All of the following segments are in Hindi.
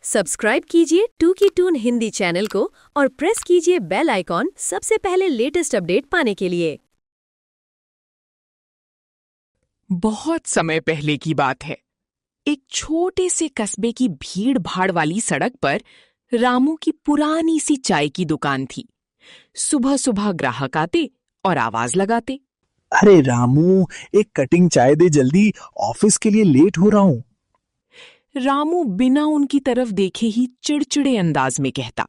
सब्सक्राइब कीजिए टू की टून हिंदी चैनल को और प्रेस कीजिए बेल आइकॉन सबसे पहले लेटेस्ट अपडेट पाने के लिए। बहुत समय पहले की बात है। एक छोटे से कस्बे की भीड़ भाड़ वाली सड़क पर रामू की पुरानी सी चाय की दुकान थी। सुबह सुबह ग्राहक आते और आवाज लगाते, अरे रामू, एक कटिंग चाय दे जल्दी, ऑफिस के लिए लेट हो रहा हूँ। रामू बिना उनकी तरफ देखे ही चिड़चिड़े अंदाज में कहता,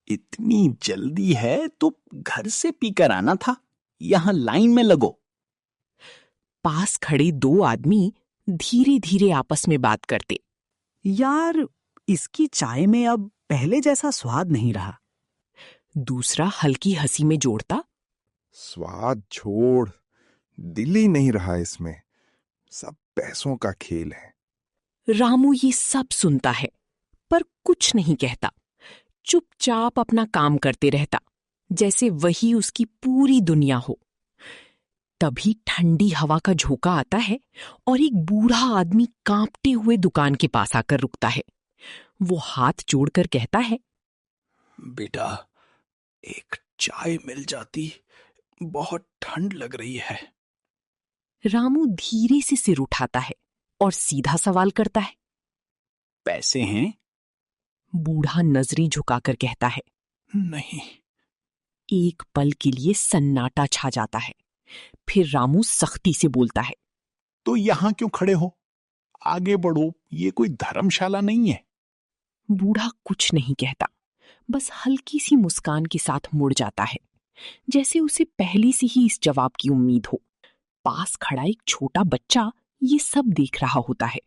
इतनी जल्दी है तो घर से पीकर आना था, यहाँ लाइन में लगो। पास खड़े दो आदमी धीरे धीरे आपस में बात करते। यार, इसकी चाय में अब पहले जैसा स्वाद नहीं रहा। दूसरा हल्की हंसी में जोड़ता, स्वाद छोड़, दिल ही नहीं रहा इसमें, सब पैसों का खेल है। रामू ये सब सुनता है पर कुछ नहीं कहता। चुपचाप अपना काम करते रहता, जैसे वही उसकी पूरी दुनिया हो। तभी ठंडी हवा का झोंका आता है और एक बूढ़ा आदमी कांपते हुए दुकान के पास आकर रुकता है। वो हाथ जोड़कर कहता है, बेटा, एक चाय मिल जाती, बहुत ठंड लग रही है। रामू धीरे से सिर उठाता है और सीधा सवाल करता है, पैसे हैं? बूढ़ा नजरें झुकाकर कहता है, नहीं। एक पल के लिए सन्नाटा छा जाता है। फिर रामू सख्ती से बोलता है, तो यहाँ क्यों खड़े हो? आगे बढ़ो, ये कोई धर्मशाला नहीं है। बूढ़ा कुछ नहीं कहता, बस हल्की सी मुस्कान के साथ मुड़ जाता है, जैसे उसे पहले से ही इस जवाब की उम्मीद हो। पास खड़ा एक छोटा बच्चा ये सब देख रहा होता है।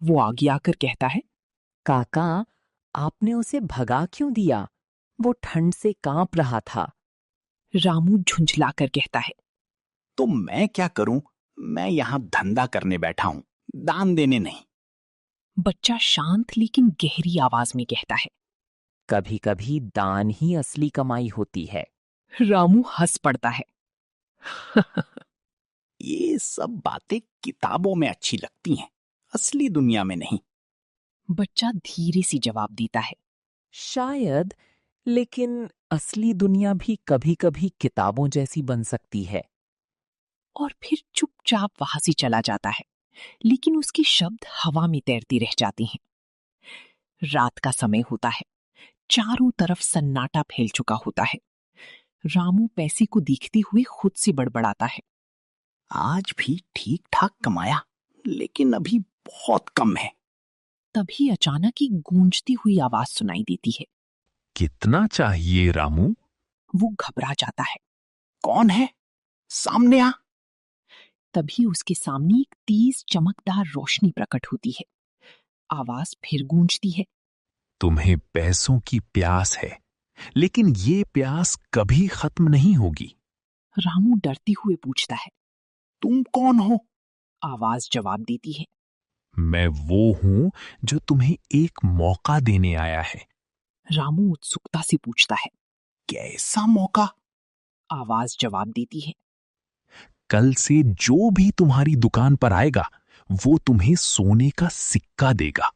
वो आगे आकर कहता है, काका, आपने उसे भगा क्यों दिया? वो ठंड से कांप रहा था। रामू झुंझलाकर कहता है, तो मैं क्या करूं? मैं यहाँ धंधा करने बैठा हूं, दान देने नहीं। बच्चा शांत लेकिन गहरी आवाज में कहता है। कभी कभी दान ही असली कमाई होती है। रामू हंस पड़ता है। ये सब बातें किताबों में अच्छी लगती हैं, असली दुनिया में नहीं। बच्चा धीरे से जवाब देता है, शायद, लेकिन असली दुनिया भी कभी कभी किताबों जैसी बन सकती है। और फिर चुपचाप वहां से चला जाता है, लेकिन उसके शब्द हवा में तैरती रह जाती हैं। रात का समय होता है, चारों तरफ सन्नाटा फैल चुका होता है। रामू पैसे को देखते हुए खुद से बड़बड़ाता है, आज भी ठीक ठाक कमाया, लेकिन अभी बहुत कम है। तभी अचानक एक गूंजती हुई आवाज सुनाई देती है। कितना चाहिए रामू? वो घबरा जाता है। कौन है? सामने आ। तभी उसके सामने एक तेज चमकदार रोशनी प्रकट होती है। आवाज फिर गूंजती है, तुम्हें पैसों की प्यास है, लेकिन ये प्यास कभी खत्म नहीं होगी। रामू डरते हुए पूछता है, तुम कौन हो? आवाज जवाब देती है, मैं वो हूं जो तुम्हें एक मौका देने आया है। रामू उत्सुकता से पूछता है, कैसा मौका? आवाज जवाब देती है, कल से जो भी तुम्हारी दुकान पर आएगा, वो तुम्हें सोने का सिक्का देगा।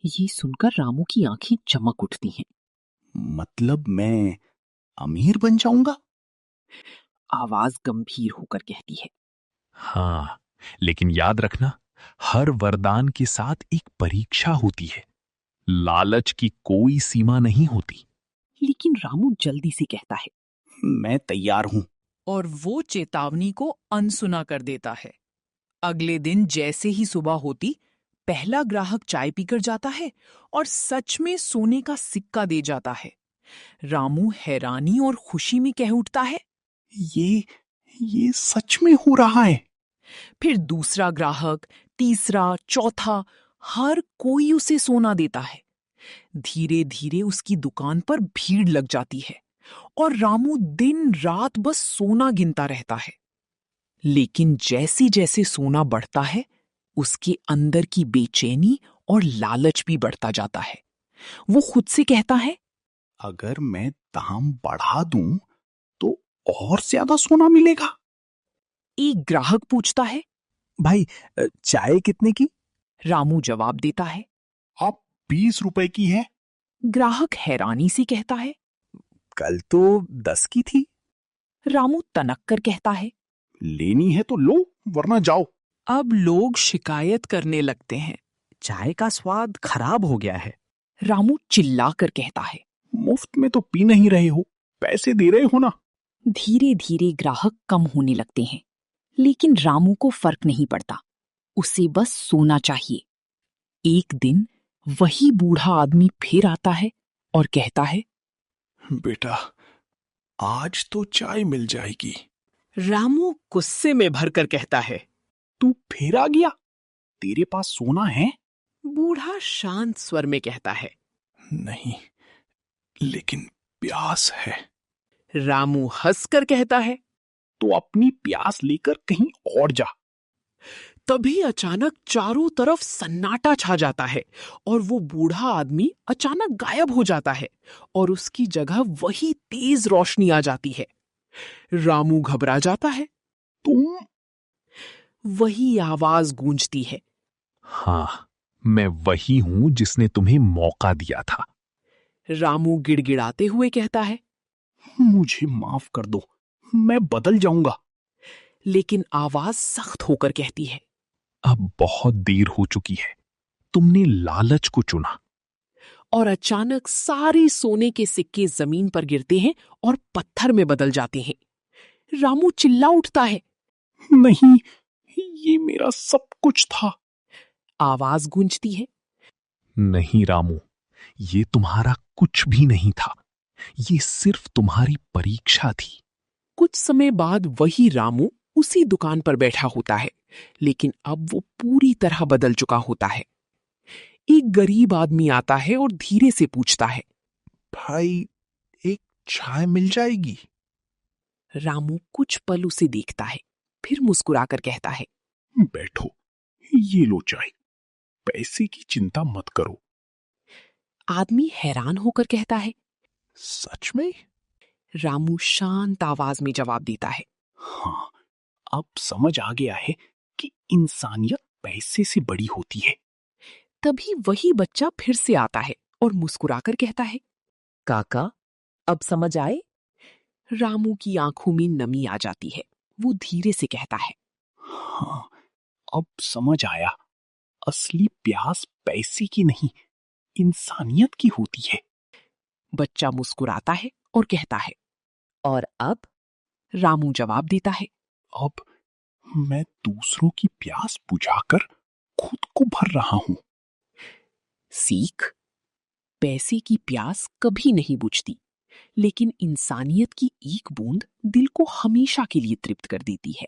ये सुनकर रामू की आंखें चमक उठती हैं। मतलब मैं अमीर बन जाऊंगा? आवाज गंभीर होकर कहती है, हाँ, लेकिन याद रखना, हर वरदान के साथ एक परीक्षा होती है। लालच की कोई सीमा नहीं होती। लेकिन रामू जल्दी से कहता है, मैं तैयार हूं। और वो चेतावनी को अनसुना कर देता है। अगले दिन जैसे ही सुबह होती, पहला ग्राहक चाय पीकर जाता है और सच में सोने का सिक्का दे जाता है। रामू हैरानी और खुशी में कह उठता है, ये सच में हो रहा है। फिर दूसरा ग्राहक, तीसरा, चौथा, हर कोई उसे सोना देता है। धीरे धीरे उसकी दुकान पर भीड़ लग जाती है और रामू दिन रात बस सोना गिनता रहता है। लेकिन जैसे जैसे सोना बढ़ता है, उसके अंदर की बेचैनी और लालच भी बढ़ता जाता है। वो खुद से कहता है, अगर मैं दाम बढ़ा दूं तो और ज्यादा सोना मिलेगा। एक ग्राहक पूछता है, भाई, चाय कितने की? रामू जवाब देता है, आप 20 रुपए की है। ग्राहक हैरानी से कहता है। कल तो 10 की थी। रामू तनक कर कहता है। लेनी है तो लो, वरना जाओ। अब लोग शिकायत करने लगते हैं। चाय का स्वाद खराब हो गया है। रामू चिल्ला कर कहता है। मुफ्त में तो पी नहीं रहे हो, पैसे दे रहे हो ना। धीरे धीरे ग्राहक कम होने लगते हैं, लेकिन रामू को फर्क नहीं पड़ता। उसे बस सोना चाहिए। एक दिन वही बूढ़ा आदमी फिर आता है और कहता है। बेटा, आज तो चाय मिल जाएगी। रामू गुस्से में भरकर कहता है। तू फिर आ गया? तेरे पास सोना है? बूढ़ा शांत स्वर में कहता है। नहीं, लेकिन प्यास है। रामू हंसकर कहता है। तो अपनी प्यास लेकर कहीं और जा। तभी अचानक चारों तरफ सन्नाटा छा जाता है और वो बूढ़ा आदमी अचानक गायब हो जाता है और उसकी जगह वही तेज रोशनी आ जाती है। रामू घबरा जाता है। तुम? वही आवाज गूंजती है। हाँ, मैं वही हूं जिसने तुम्हें मौका दिया था। रामू गिड़गिड़ाते हुए कहता है। मुझे माफ कर दो, मैं बदल जाऊंगा। लेकिन आवाज सख्त होकर कहती है। अब बहुत देर हो चुकी है। तुमने लालच को चुना। और अचानक सारे सोने के सिक्के जमीन पर गिरते हैं और पत्थर में बदल जाते हैं। रामू चिल्ला उठता है। नहीं, ये मेरा सब कुछ था। आवाज गूंजती है। नहीं रामू, ये तुम्हारा कुछ भी नहीं था। ये सिर्फ तुम्हारी परीक्षा थी। कुछ समय बाद वही रामू उसी दुकान पर बैठा होता है, लेकिन अब वो पूरी तरह बदल चुका होता है। एक गरीब आदमी आता है और धीरे से पूछता है। भाई, एक चाय मिल जाएगी? रामू कुछ पल उसे देखता है, फिर मुस्कुराकर कहता है। बैठो, ये लो चाय। पैसे की चिंता मत करो। आदमी हैरान होकर कहता है। सच में? रामू शांत आवाज में जवाब देता है। हाँ, अब समझ आ गया है कि इंसानियत पैसे से बड़ी होती है। तभी वही बच्चा फिर से आता है और मुस्कुराकर कहता है। काका, अब समझ आए? रामू की आंखों में नमी आ जाती है। वो धीरे से कहता है। हाँ, अब समझ आया। असली प्यास पैसे की नहीं, इंसानियत की होती है। बच्चा मुस्कुराता है और कहता है। और अब? रामू जवाब देता है। अब मैं दूसरों की प्यास बुझाकर खुद को भर रहा हूं। सीख, पैसे की प्यास कभी नहीं बुझती, लेकिन इंसानियत की एक बूंद दिल को हमेशा के लिए तृप्त कर देती है।